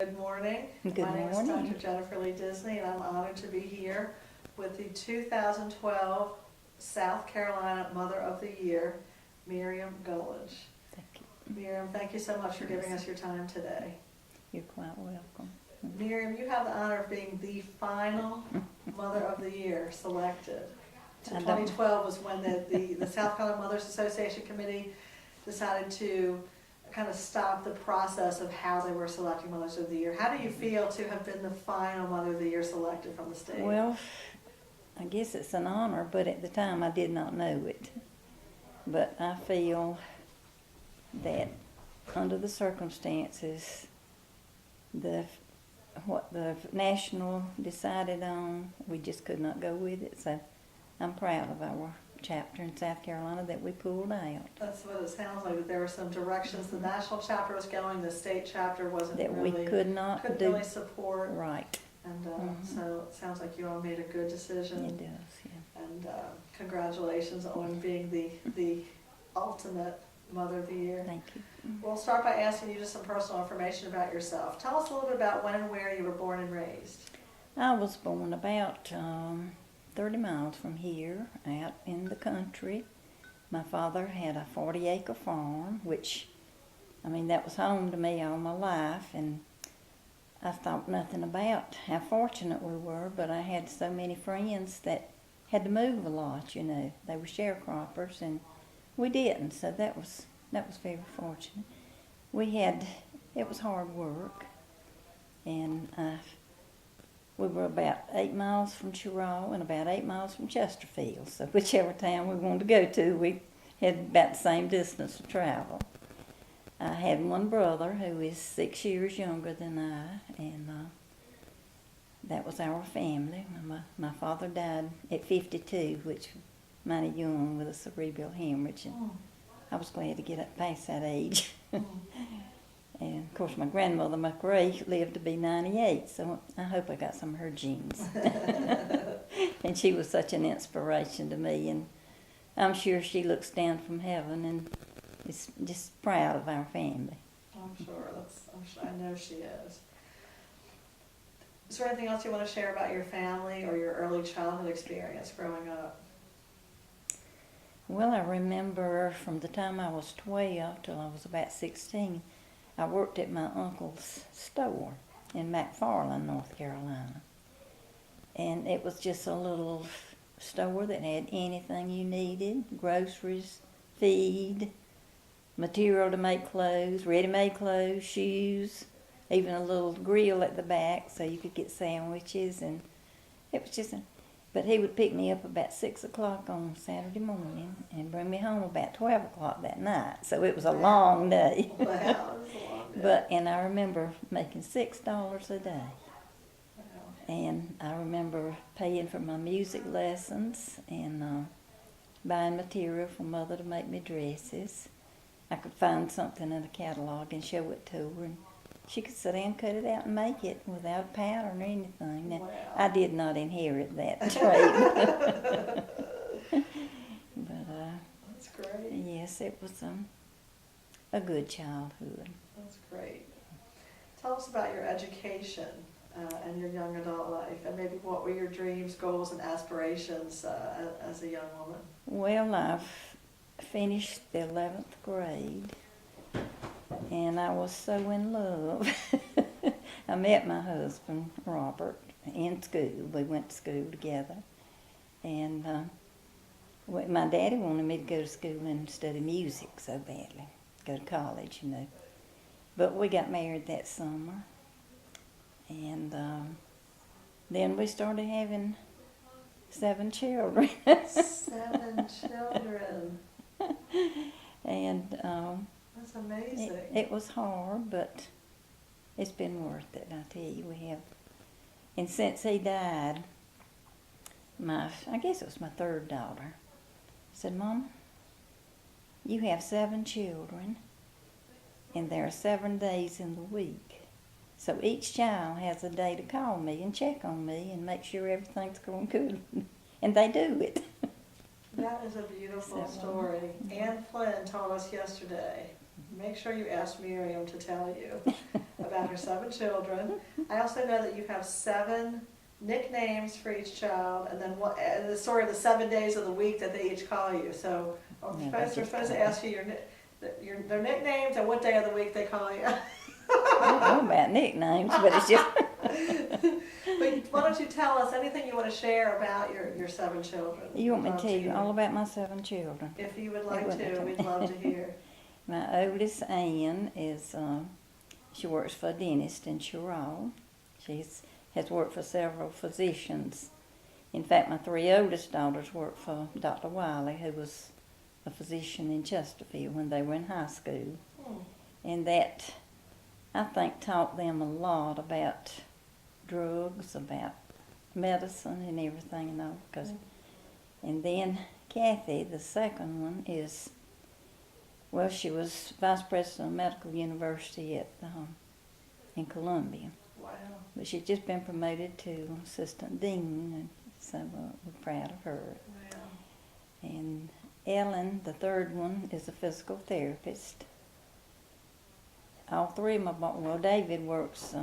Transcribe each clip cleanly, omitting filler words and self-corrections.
Good morning. Good My name is morning. Dr. Jennifer Lee Disney, and I'm honored to be here with the 2012 South Carolina Mother of the Year, Miriam Gulledge. Thank you. Miriam, thank you so much for giving us your time today. You're quite welcome. Miriam, you have the honor of being the final Mother of the Year selected. I don't- 2012 was when the South Carolina Mothers Association Committee decided to kind of stop the process of how they were selecting Mothers of the Year. How do you feel to have been the final Mother of the Year selected from the state? Well, I guess it's an honor, but at the time I did not know it. But I feel that under the circumstances, what the national decided on, we just could not go with it. So I'm proud of our chapter in South Carolina that we pulled out. That's what it sounds like, that there were some directions the national chapter was going, the state chapter wasn't That really, we couldn't really support. right. And Mhm. so it sounds like you all made a good decision. It does, yeah. And congratulations on being the ultimate Mother of the Year. Thank you. We'll start by asking you just some personal information about yourself. Tell us a little bit about when and where you were born and raised. I was born about 30 miles from here, out in the country. My father had a 40-acre farm, which, I mean, that was home to me all my life, and I thought nothing about how fortunate we were, but I had so many friends that had to move a lot, you know. They were sharecroppers, and we didn't, so that was very fortunate. It was hard work, and we were about 8 miles from Cheraw and about 8 miles from Chesterfield, so whichever town we wanted to go to, we had about the same distance to travel. I had one brother who is 6 years younger than I, and that was our family. My father died at 52, which was mighty young, with a cerebral hemorrhage, and I was glad to get up past that age. And of course my grandmother, McRae, lived to be 98, so I hope I got some of her genes. And she was such an inspiration to me, and I'm sure she looks down from heaven and is just proud of our family. I'm sure. I know she is. Is there anything else you want to share about your family or your early childhood experience growing up? Well, I remember from the time I was 12 till I was about 16, I worked at my uncle's store in McFarland, North Carolina. And it was just a little store that had anything you needed: groceries, feed, material to make clothes, ready-made clothes, shoes, even a little grill at the back so you could get sandwiches. And it was just but he would pick me up about 6 o'clock on Saturday morning and bring me home about 12 o'clock that night. So it was a long day. Wow, that was a long day. And I remember making $6 a day. Wow. And I remember paying for my music lessons and buying material for Mother to make me dresses. I could find something in a catalog and show it to her, and she could sit down and cut it out and make it without a pattern or anything. Now, Wow. I did not inherit that trade. But That's great. yes, it was a good childhood. That's great. Tell us about your education and your young adult life, and maybe what were your dreams, goals, and aspirations as a young woman? Well, I've finished the 11th grade, and I was so in love. I met my husband, Robert, in school. We went to school together. And my daddy wanted me to go to school and study music so badly, go to college, you know. But we got married that summer. And then we started having 7 children. 7 children. And That's amazing. it was hard, but it's been worth it, I tell you. And since he died, I guess it was my 3rd daughter, said, "Mama, you have 7 children, and there are 7 days in the week. So each child has a day to call me and check on me and make sure everything's going good." And they do it. That is a beautiful story. Ann Flynn told us yesterday, make sure you ask Miriam to tell you about her 7 children. I also know that you have 7 nicknames for each child, and then the sort of the 7 days of the week that they each call you. So we're supposed to ask you their nicknames and what day of the week they call you. I don't know about nicknames, but it's just. But why don't you tell us anything you want to share about your 7 children? You want me to tell you all about my 7 children? If you would like to, we'd love to hear. My oldest, Ann, she works for a dentist in Sherrall. She has worked for several physicians. In fact, my 3 oldest daughters worked for Dr. Wiley, who was a physician in Chesterfield when they were in high school. And that, I think, taught them a lot about drugs, about medicine and everything, you know. And then Kathy, the second one, she was vice president of Medical University in Columbia. Wow. But she's just been promoted to assistant dean, and so we're proud of her. Wow. And Ellen, the third one, is a physical therapist. All 3 of them, David works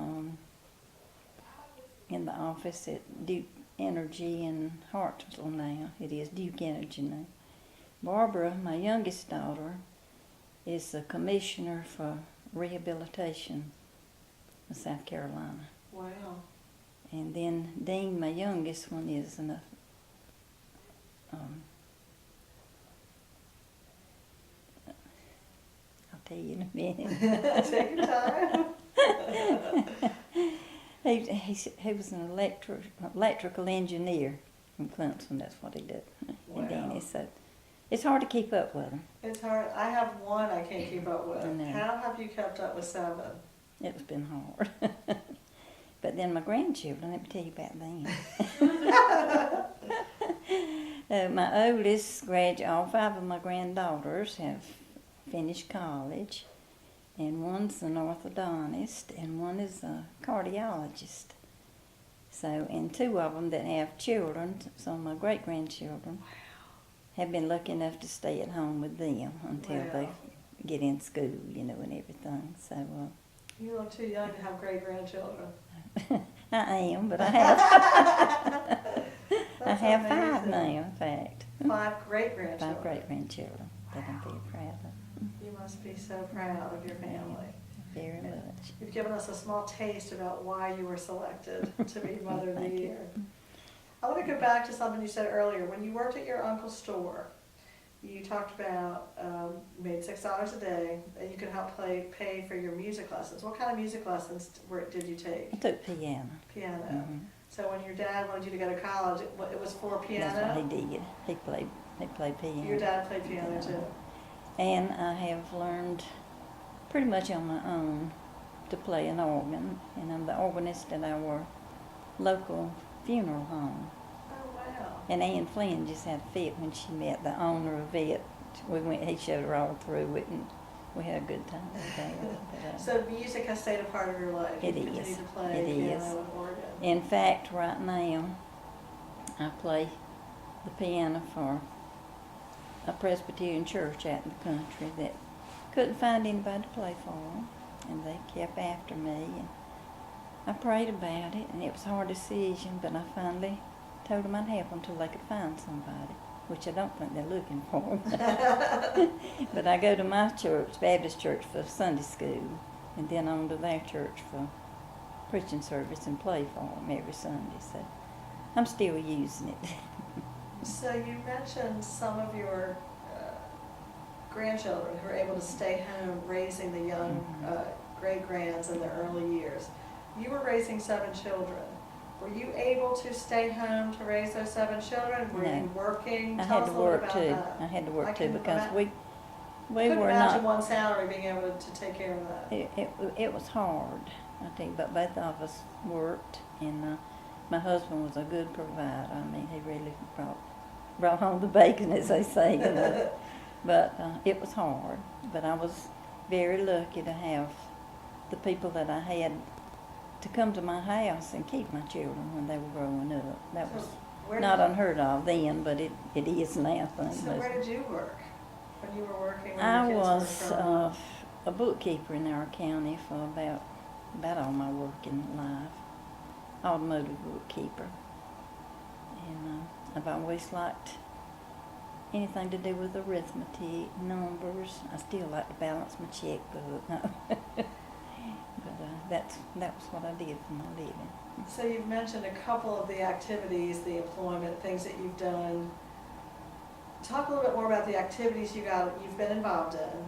in the office at Duke Energy in Hartsville now. It is Duke Energy now. Barbara, my youngest daughter, is the commissioner for rehabilitation in South Carolina. Wow. And then Dean, my youngest one, is I'll tell you in a minute. Take your time. He was an electrical engineer in Clemson. That's what he did. Wow. And Danny, so it's hard to keep up with him. It's hard. I have 1 I can't keep up with. I know. How have you kept up with 7? It's been hard. But then my grandchildren, let me tell you about them. My oldest all 5 of my granddaughters have finished college, and one's an orthodontist, and one is a cardiologist. So, and 2 of them that have children, so my great-grandchildren, have been lucky enough to stay at home with them until they get in school, you know, and everything. So, you look too young to have great-grandchildren. I am, but I have I have amazing. 5 now, in fact. 5 great-grandchildren. 5 great-grandchildren that I'm very proud of. You must be so proud of your family. Very much. You've given us a small taste about why you were selected to be Mother of the Thank you. Year. I want to go back to something you said earlier. When you worked at your uncle's store, you talked about you made $6 a day, and you could help pay for your music lessons. What kind of music lessons did you take? I took piano. Piano. Mm-hmm. So when your dad wanted you to go to college, it was for piano? That's what he did. He played piano. Your dad played piano too? And I have learned pretty much on my own to play an organ, and I'm the organist at our local funeral home. Oh, wow. And Ann Flynn just had a fit when she met the owner of it. He showed her all through it, and we had a good time there. But, So music has stayed a part of your life? It You is. continue to play It piano is. and organ? In fact, right now, I play the piano for a Presbyterian church out in the country that couldn't find anybody to play for them, and they kept after me. And I prayed about it, and it was a hard decision, but I finally told them I'd help until they could find somebody, which I don't think they're looking for. But I go to my church, Baptist church, for Sunday school, and then on to their church for preaching service and play for them every Sunday. So I'm still using it. So you mentioned some of your grandchildren who were able to stay home raising the young great-grands in their early years. You were raising 7 children. Were you able to stay home to raise those 7 children? Were No. you working? I Tell had us to a little work about too. that. I had to I work too can because we couldn't were imagine not. one salary being able to take care of that. It was hard, I tell you, but both of us worked, and my husband was a good provider. I mean, he really brought home the bacon, as they say. You know. But it was hard. But I was very lucky to have the people that I had to come to my house and keep my children when they were growing up. That was not unheard of then, but it is now. I think. So where did you work when you were working? When I your kids was were growing up? a bookkeeper in our county for about about all my working life. Automotive bookkeeper. And I've always liked anything to do with arithmetic, numbers. I still like to balance my checkbook. But that was what I did for my living. So you've mentioned a couple of the activities, the employment, things that you've done. Talk a little bit more about the activities you've been involved in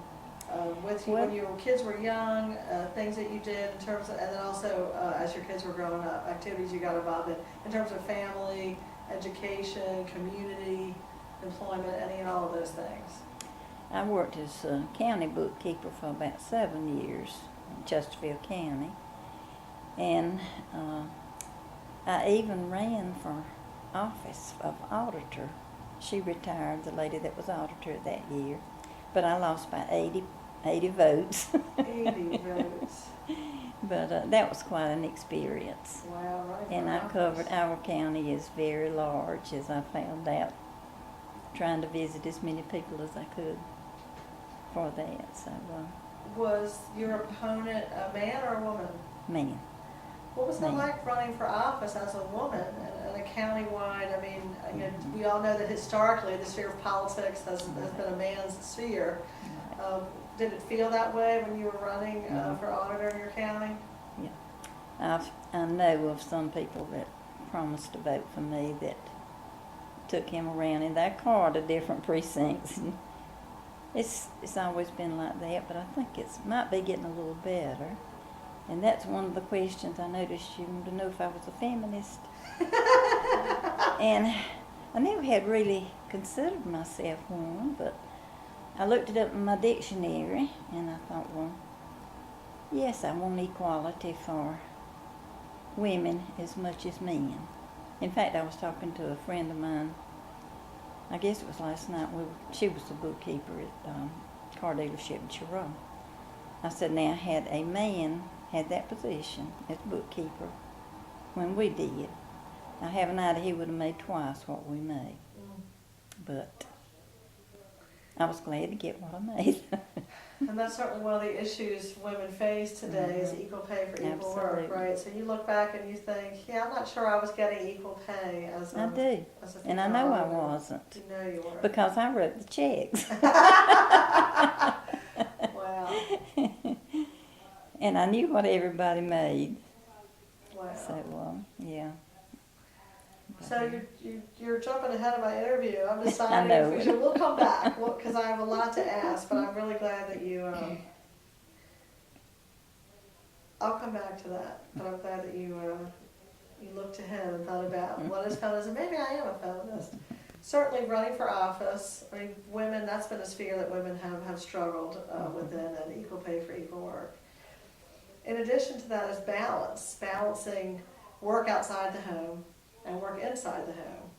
when your kids were young, things that you did in terms of, and then also as your kids were growing up, activities you got involved in terms of family, education, community, employment, any and all of those things. I worked as a county bookkeeper for about 7 years in Chesterfield County, and I even ran for office of auditor. She retired, the lady that was auditor that year, but I lost by 80 votes. 80 votes. But that was quite an experience. Wow, right. And I covered, our county is very large, as I found out, trying to visit as many people as I could for that. So, was your opponent a man or a woman? man. What was it Man. like running for office as a woman in a countywide? I mean, we all know that historically the sphere of politics has been a man's sphere. Did it feel that way when you were running for auditor in your county? Yeah. I know of some people that promised to vote for me that took him around in their car to different precincts. And it's always been like that, but I think it might be getting a little better. And that's one of the questions I noticed you wanted to know if I was a feminist. And I never had really considered myself one, but I looked it up in my dictionary and I thought, well, yes, I want equality for women as much as men. In fact, I was talking to a friend of mine, I guess it was last night, she was the bookkeeper at a car dealership in Chiron. I said, now, had a man had that position as bookkeeper when we did, I have an idea he would have made twice what we made. But I was glad to get what I made. And that's certainly one of the issues women face today is equal pay for equal work, right? So you look back and you think, yeah, I'm not sure I was getting equal pay as a I do, as a and I know I female. wasn't. You know you were. Because I wrote the checks. Wow. And I knew what everybody made. Wow. So, yeah. So you're jumping ahead of my interview. I'm I deciding know. if we'll come back because I have a lot to ask. But I'm really glad that you. I'll come back to that. But I'm glad that you looked ahead and thought about what is feminism. Maybe I am a feminist. Certainly running for office. I mean, women. That's been a sphere that women have struggled within, and equal pay for equal work. In addition to that is balancing work outside the home and work inside the home.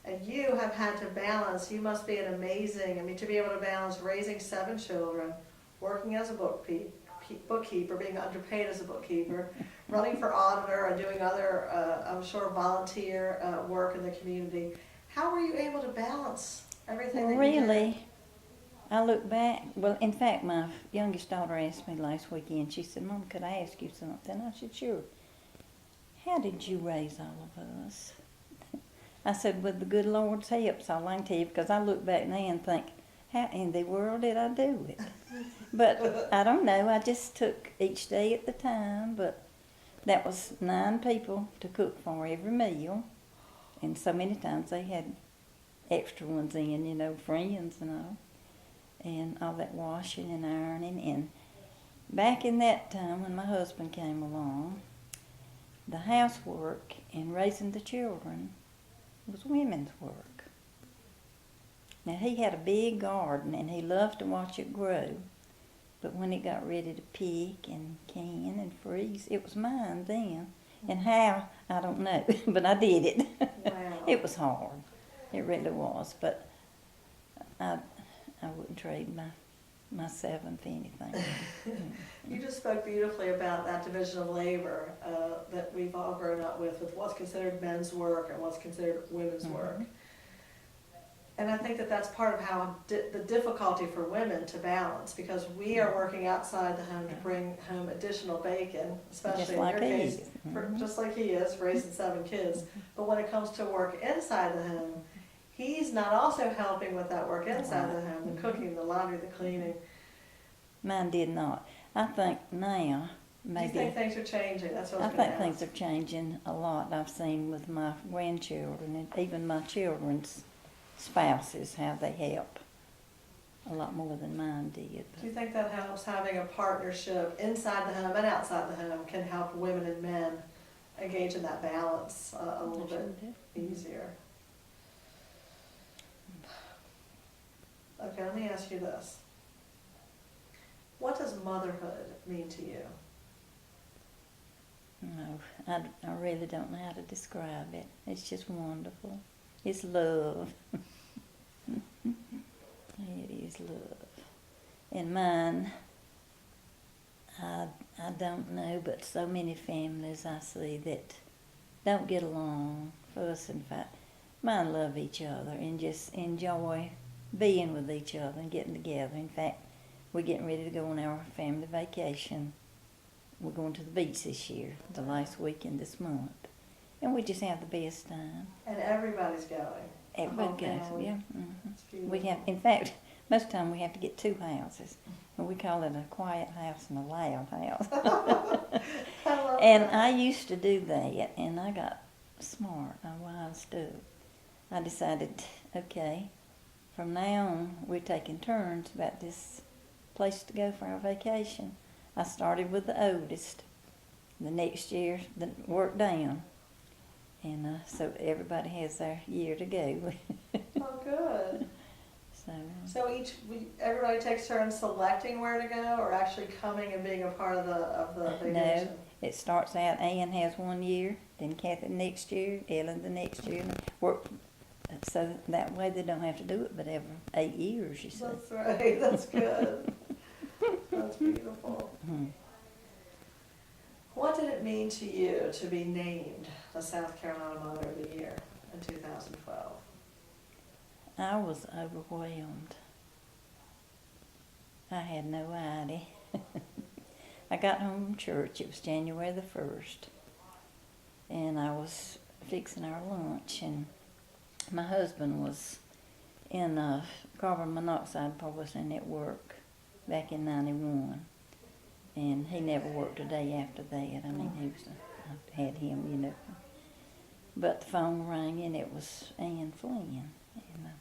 And you have had to balance, you must be an amazing, to be able to balance raising 7 children, working as a bookkeeper, being underpaid as a bookkeeper, running for auditor and doing other, I'm sure, volunteer work in the community. How were you able to balance everything that you did? Really, I look back, well, in fact, my youngest daughter asked me last weekend, she said, Mom, could I ask you something? I said, sure. How did you raise all of us? I said, with the good Lord's help, so I can tell you, because I look back now and think, how in the world did I do it? But I don't know, I just took each day at the time, but that was 9 people to cook for every meal, and so many times they had extra ones in, friends and all that washing and ironing. And back in that time when my husband came along, the housework and raising the children was women's work. Now, he had a big garden and he loved to watch it grow, but when it got ready to pick and can and freeze, it was mine then. And how, I don't know, but I did it. Wow. It was hard. It really was, but I wouldn't trade my 7 for anything. You just spoke beautifully about that division of labor that we've all grown up with what's considered men's work and what's considered women's work. And I think that that's part of how the difficulty for women to balance, because we are working outside the home to bring home additional bacon, especially in your case, just like he is, raising 7 kids. But when it comes to work inside the home, he's not also helping with that work inside the home, the cooking, the laundry, the cleaning. Mine did not. I think now, maybe. Do you think things are changing? That's what I I was going think to ask. things are changing a lot. I've seen with my grandchildren and even my children's spouses how they help a lot more than mine did. Do you think that helps, having a partnership inside the home and outside the home can help women and men engage in that balance a little bit easier? Okay, let me ask you this. What does motherhood mean to you? No, I really don't know how to describe it. It's just wonderful. It's love. It is love. And mine, I don't know, but so many families I see that don't get along, fuss and fight. Mine love each other and just enjoy being with each other and getting together. In fact, we're getting ready to go on our family vacation. We're going to the beach this year, the last weekend this month. And we just have the best time. And everybody's going. Everybody goes, family. yeah. It's We beautiful. have, in fact, most of the time we have to get 2 houses. And we call it a quiet house and a loud house. I love And that. I used to do that, and I got smart. I wised up. I decided, okay, from now on, we're taking turns about this place to go for our vacation. I started with the oldest. The next year, the work down. And so everybody has their year to go. Oh, good. So So everybody takes turns selecting where to go, or actually coming and being a part of the vacation? no, it starts out, Ann has 1 year, then Kathy the next year, Ellen the next year. And so that way they don't have to do it but every 8 years, you see. That's right. That's good. That's beautiful. Hmm. What did it mean to you to be named the South Carolina Mother of the Year in 2012? I was overwhelmed. I had no idea. I got home from church, it was January the 1st, and I was fixing our lunch, and my husband was in carbon monoxide poisoning at work back in 91. And he never worked a day after that. I mean, I had him, you know. But the phone rang, and it was Ann Flynn. And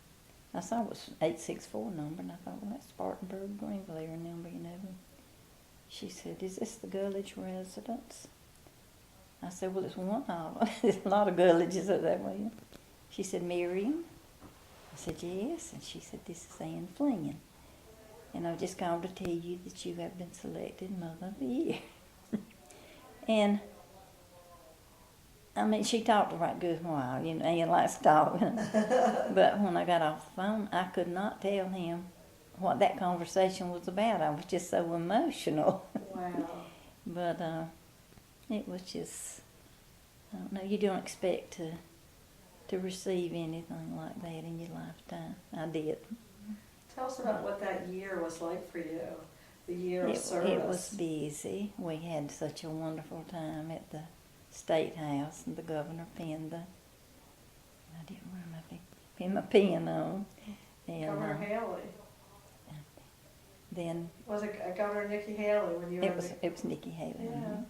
I saw it was 864 number, and I thought, well, that's Spartanburg, Greenville area number, you know. She said, is this the Gulledge residence? I said, well, it's one of them. There's a lot of Gulledges up that way. She said, Miriam? I said, yes. And she said, this is Ann Flynn. And I just called to tell you that you have been selected Mother of the Year. And, I mean, she talked a right good while, you know, Ann likes to talk. But when I got off the phone, I could not tell him what that conversation was about. I was just so emotional. Wow. But it was just, I don't know, you don't expect to receive anything like that in your lifetime. I did. Tell us about what that year was like for you, the year of service. It was busy. We had such a wonderful time at the State House, and the governor pinned I didn't pin my pen on. And, Governor Haley. Then Was it Governor Nikki Haley when you were? it was Nikki Haley. Yeah. Mhm.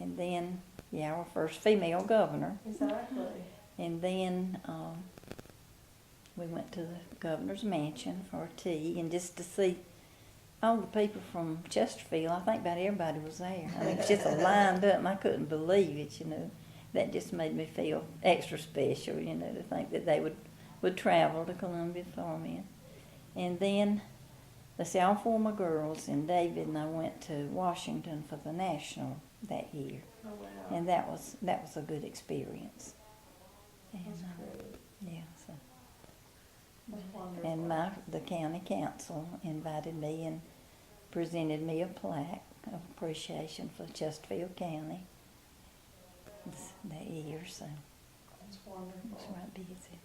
And then, our first female governor. Exactly. And then we went to the governor's mansion for a tea, and just to see all the people from Chesterfield. I think about everybody was there. I mean, it's just lined up, and I couldn't believe it, you know. That just made me feel extra special, you know, to think that they would travel to Columbia for me. And then, let's see, all 4 of my girls and David and I went to Washington for the National that year. Oh, wow. And that was a good experience. And, That's great. yeah, so. That's wonderful. And the county council invited me and presented me a plaque of appreciation for Chesterfield County that year, so That's it was wonderful. right busy.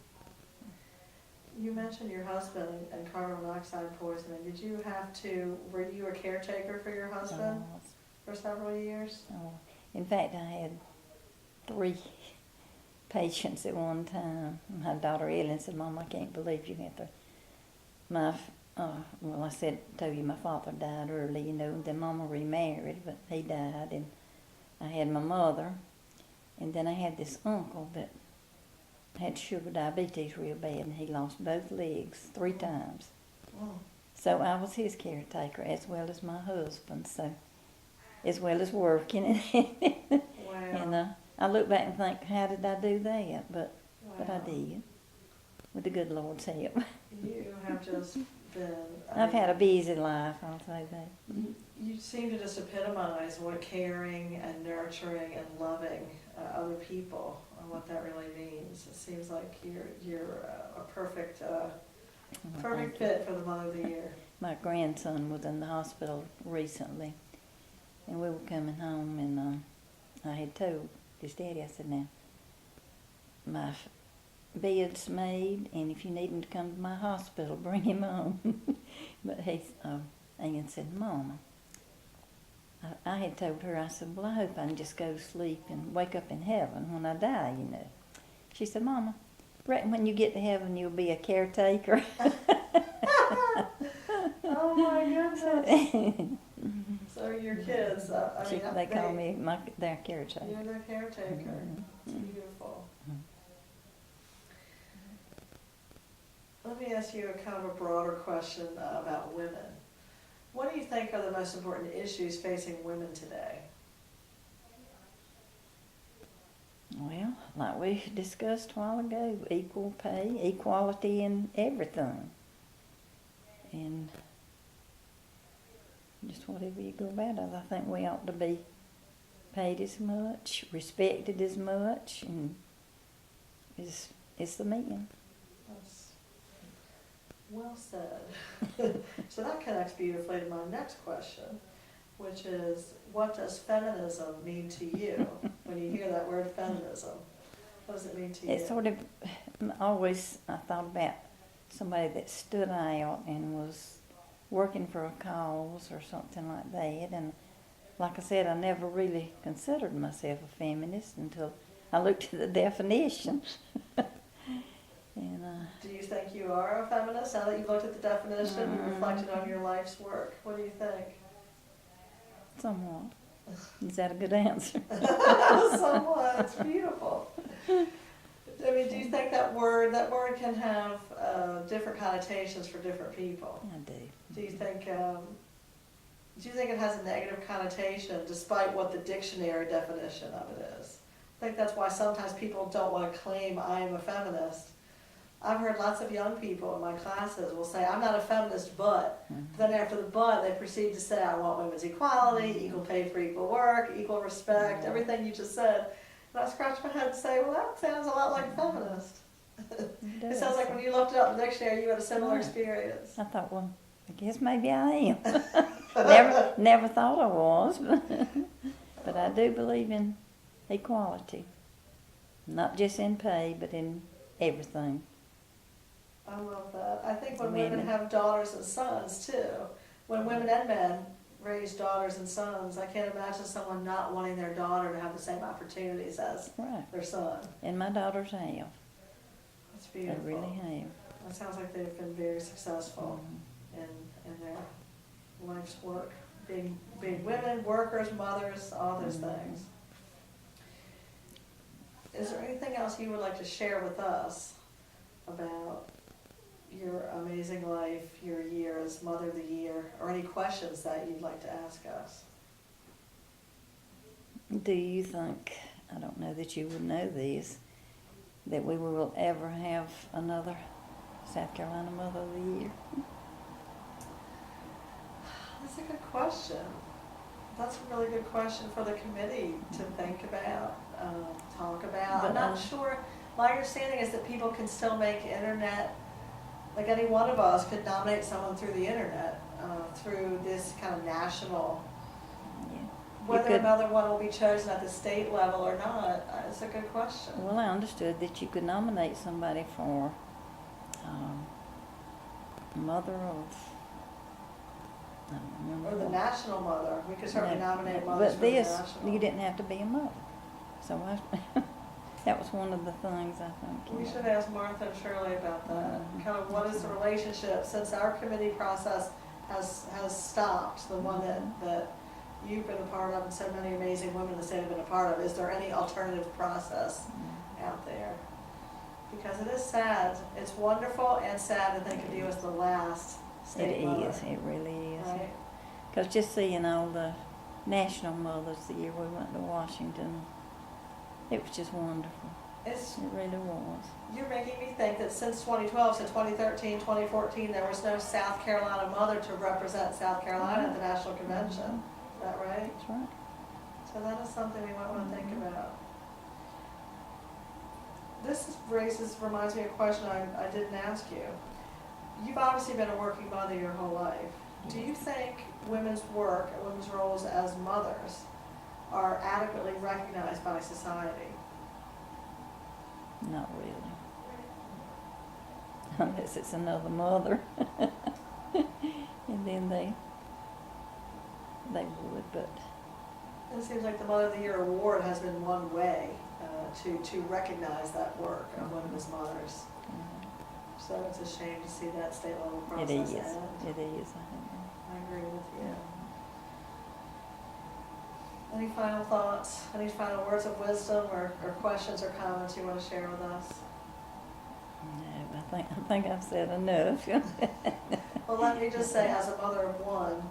You mentioned your husband and carbon monoxide poisoning. Were you a caretaker for your husband for several years? In fact, I had 3 patients at one time. My daughter Ellen said, "Mom, I can't believe you had 3." I told you my father died early, you know, and then Mama remarried, but he died, and I had my mother, and then I had this uncle that had sugar diabetes real bad, and he lost both legs 3 times. Oh. So I was his caretaker as well as my husband, so as well as working. Wow. And I look back and think, how did I do that? But I Wow. did, with the good Lord's help. You have just been. I've had a busy life, I'll say that. You seem to just epitomize what caring and nurturing and loving other people and what that really means. It seems like you're a perfect Thank you. fit for the Mother of the Year. My grandson was in the hospital recently, and we were coming home, and I had told his daddy, I said, "Now, my bed's made, and if you need him to come to my hospital, bring him home." But Ann said, "Mama," I had told her, I said, "Well, I hope I can just go to sleep and wake up in heaven when I die, you know." She said, "Mama, reckon when you get to heaven you'll be a caretaker." Oh my goodness! So your kids, They call me their caretaker. You're their caretaker. Mhm. It's beautiful. Mhm. Let me ask you a kind of a broader question about women. What do you think are the most important issues facing women today? Well, like we discussed a while ago, equal pay, equality in everything. And just whatever you go about it, I think we ought to be paid as much, respected as much, and it's the men. That's well said. So that connects beautifully to my next question, which is, what does feminism mean to you? When you hear that word feminism, what does it mean to you? It sort of always, I thought about somebody that stood out and was working for a cause or something like that. And like I said, I never really considered myself a feminist until I looked at the definition. And do you think you are a feminist now that you've looked at the definition and reflected on your life's work? What do you think? somewhat. Is that a good answer? Somewhat. It's beautiful. I mean, do you think that word can have different connotations for different people? I do. Do you think it has a negative connotation despite what the dictionary definition of it is? I think that's why sometimes people don't want to claim I am a feminist. I've heard lots of young people in my classes will say, I'm not a feminist, but. Then after the but, they proceed to say, I want women's equality, equal pay for equal work, equal respect, everything you just said. And I scratch my head and say, well, that sounds a lot like feminist. It sounds like when you looked it up in the dictionary, you had a similar experience. I thought, well, I guess maybe I am. never thought I was, but I do believe in equality. Not just in pay, but in everything. I love that. I think when women have daughters and sons too, when women and men raise daughters and sons, I can't imagine someone not wanting their daughter to have the same opportunities as their son. And my daughters have. That's beautiful. They really have. It sounds like they've been very successful in their life's work, being women, workers, mothers, all those things. Is there anything else you would like to share with us about your amazing life, your year as Mother of the Year, or any questions that you'd like to ask us? Do you think, I don't know that you would know this, that we will ever have another South Carolina Mother of the Year? That's a good question. That's a really good question for the committee to think about, talk about. But, I'm not sure. My understanding is that people can still make internet, like any one of us could nominate someone through the internet, through this kind of national. Yeah. Whether another one will be chosen at the state level or not, it's a good question. Well, I understood that you could nominate somebody for Mother of, I don't remember. Or the what. national mother, we could certainly No, nominate mothers but for the this, national. you didn't have to be a mother. So that was one of the things I think. We should ask Martha and Shirley about that. Mhm. Kind of what is the relationship, since our committee process has stopped, the one that you've been a part of and so many amazing women in the state have been a part of, is there any alternative process out there? Because it is sad. It's wonderful and sad that they could do as the last state It mother. is, it really is. Right? Because just seeing all the national mothers the year we went to Washington, it was just wonderful. It really was. You're making me think that since 2012, so 2013, 2014, there was no South Carolina mother to represent South Carolina at the National Convention. Is that right? That's right. So that is something we might want to think about. This reminds me of a question I didn't ask you. You've obviously been a working mother your whole life. Do you think women's work and women's roles as mothers are adequately recognized by society? Not really. Unless it's another mother. And then they would, but It seems like the Mother of the Year award has been one way to recognize that work of women as mothers. So it's a shame to see that state level it process is. end. It is. I agree with you. Any final thoughts? Any final words of wisdom or questions or comments you want to share with us? No, I think I've said enough. Well, let me just say, as a mother of one,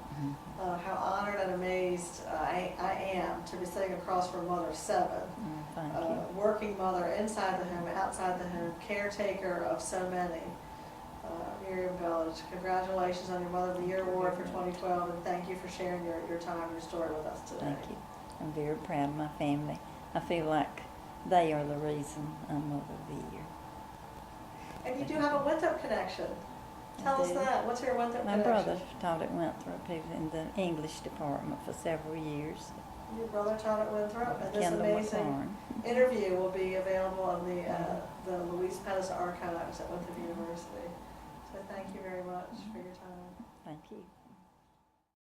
how honored and amazed I am to be sitting across from a mother of seven. Thank you. Working mother inside the home, outside the home, caretaker of so many. Miriam Gulledge, congratulations on your Mother of the Year award for 2012, and thank you for sharing your time and your story with us today. Thank you. I'm very proud of my family. I feel like they are the reason I'm Mother of the Year. And you do have a Winthrop connection. Tell us do. that. What's your Winthrop My connection? brother taught at Winthrop. He was in the English department for several years. Your brother taught at Winthrop, and this Kendall amazing McLaurin. interview will be available on the Louise Pettis Archives at Winthrop University. So thank you very much for your time. Thank you.